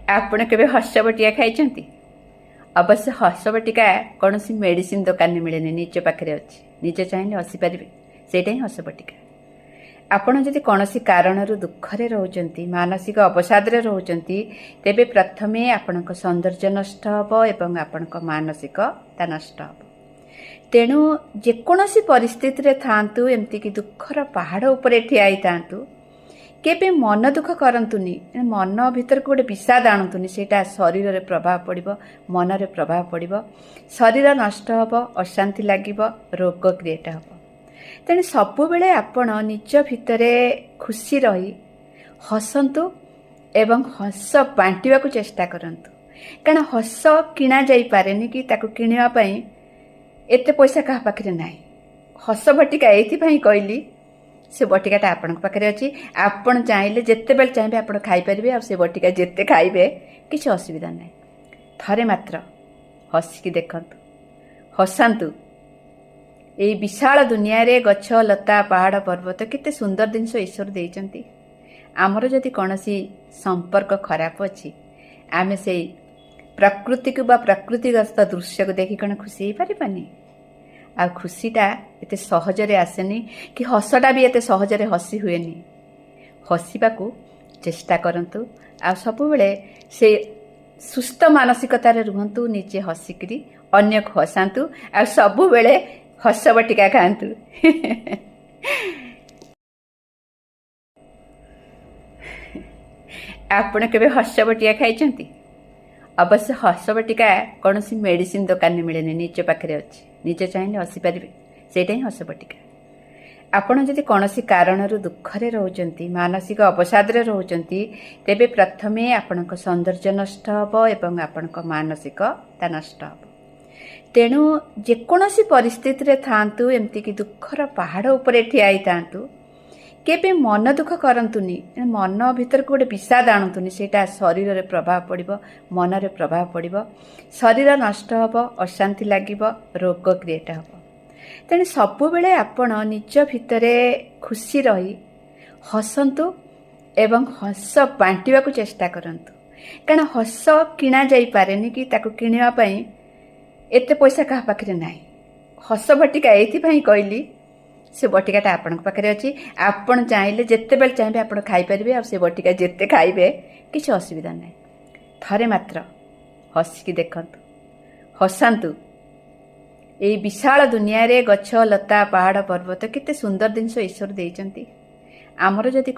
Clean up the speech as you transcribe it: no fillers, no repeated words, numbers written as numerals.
आपण केबे हर्ष बटिया खाइछंती? अवश्य हर्ष बटिका कौन सी मेडिसिन दुकान में मिले निज पाखे अच्छी निज चाहिए हसी पारे से हर्ष बटिका। आपण जदि कौन सी कारण दुखरे रोचंती मानसिक अवसाद रोचंती तेबे प्रथमे आपण सौंदर्य नष्ट हम एवं आपण मानसिकता नष्ट हम। तेणु जेकोसी परिस्थिति थांतु एमती कि दुखर पहाड़ उपरे ठिया थांतु केबे मन दुख करंतुनी मन भीतर को गोटे विषाद आणुतुनी सेटा शरीर रे प्रभाव पड़िबो मन रे प्रभाव पड़िबो शरीर नष्ट हबो अशांति लागिबो रोग क्रिएट हबो। तेणु सबु बेले आपण निज भितरे खुशी रही हसंतु एवं हस बांटिबा को चेष्टा करंतु कारण हस किणा जाई पारेनी कि ताको किनिबा पई एते पैसा कहा पाखरे नाही। हस बटिका एथि पई कहली से बटिकाटा आपण पाखे अच्छी आपण चाहिए जिते बेल चाहिए आप खाईपारे आ से बटिका जिते खाइबे किसी असुविधा ना। थरे मात्र हसिकी देखंतु हसांतु ये विशाल दुनिया रे गछ लता पहाड़ पर्वत केते सुंदर जिनस ईश्वर देइचंती। आमर जदि कौनसी संपर्क खराब अच्छी आमे से प्रकृति को बा प्रकृतिग्रस्त दृश्य को देखी कौन खुशी हो पारिबानी। आ खुशीटा एते सहजरे आसेनी कि हसटा भी एते सहजरे हसी हुएनी। हसवा को चेष्टा करंतु आ सब बेले से सुस्थ मानसिकतार रुहंतु निजे हसिकरी अन्य को हसांतु आ सब बेले हस बटिका खांतु। आपण केबे हस बटिया खाइछंती? अवश्य हर्ष बटिका कौन सी मेडिसिन दुकान में मिले निज पाखे अच्छी निज चाहिए हसी पारे से हर्ष बटिका। आपण जदि कौन सी कारण दुखरे रोचंती मानसिक अवसाद रोचंती तेबे प्रथमे आपण सौंदर्य नष्ट हम एवं आपण मानसिकता नष्ट हम। तेणु जेकोसी परिस्थिति थांतु एमती कि दुखर पहाड़ उपरे ठिया थांतु केबे मन दुख करंतुनी मन भीतर को गोटे विषाद आणुतुनी सेटा शरीर रे प्रभाव पड़िबो मन रे प्रभाव पड़िबो शरीर नष्ट हबो अशांति लागिबो रोग क्रिएट हबो। तेणु सबु बेले आपण निज भितरे खुशी रही हसंतु एवं हस बांटिबा को चेष्टा करंतु कारण हस किणा जाई पारेनी कि ताको किनिबा पई एते पैसा कहा पाखरे नाही। हस बटिका एथि पई कहली से बटिकाटा आपण पाखे अच्छी आपण चाहिए जिते बेल चाहिए आप खाईपारे आ से बटिका जिते खाइबे किसी असुविधा ना। थरे मात्र हसिकी देखंतु हसांतु ये विशाल दुनिया रे गछ लता पहाड़ पर्वत केते सुंदर जिनस ईश्वर देइचंती। आमर जदि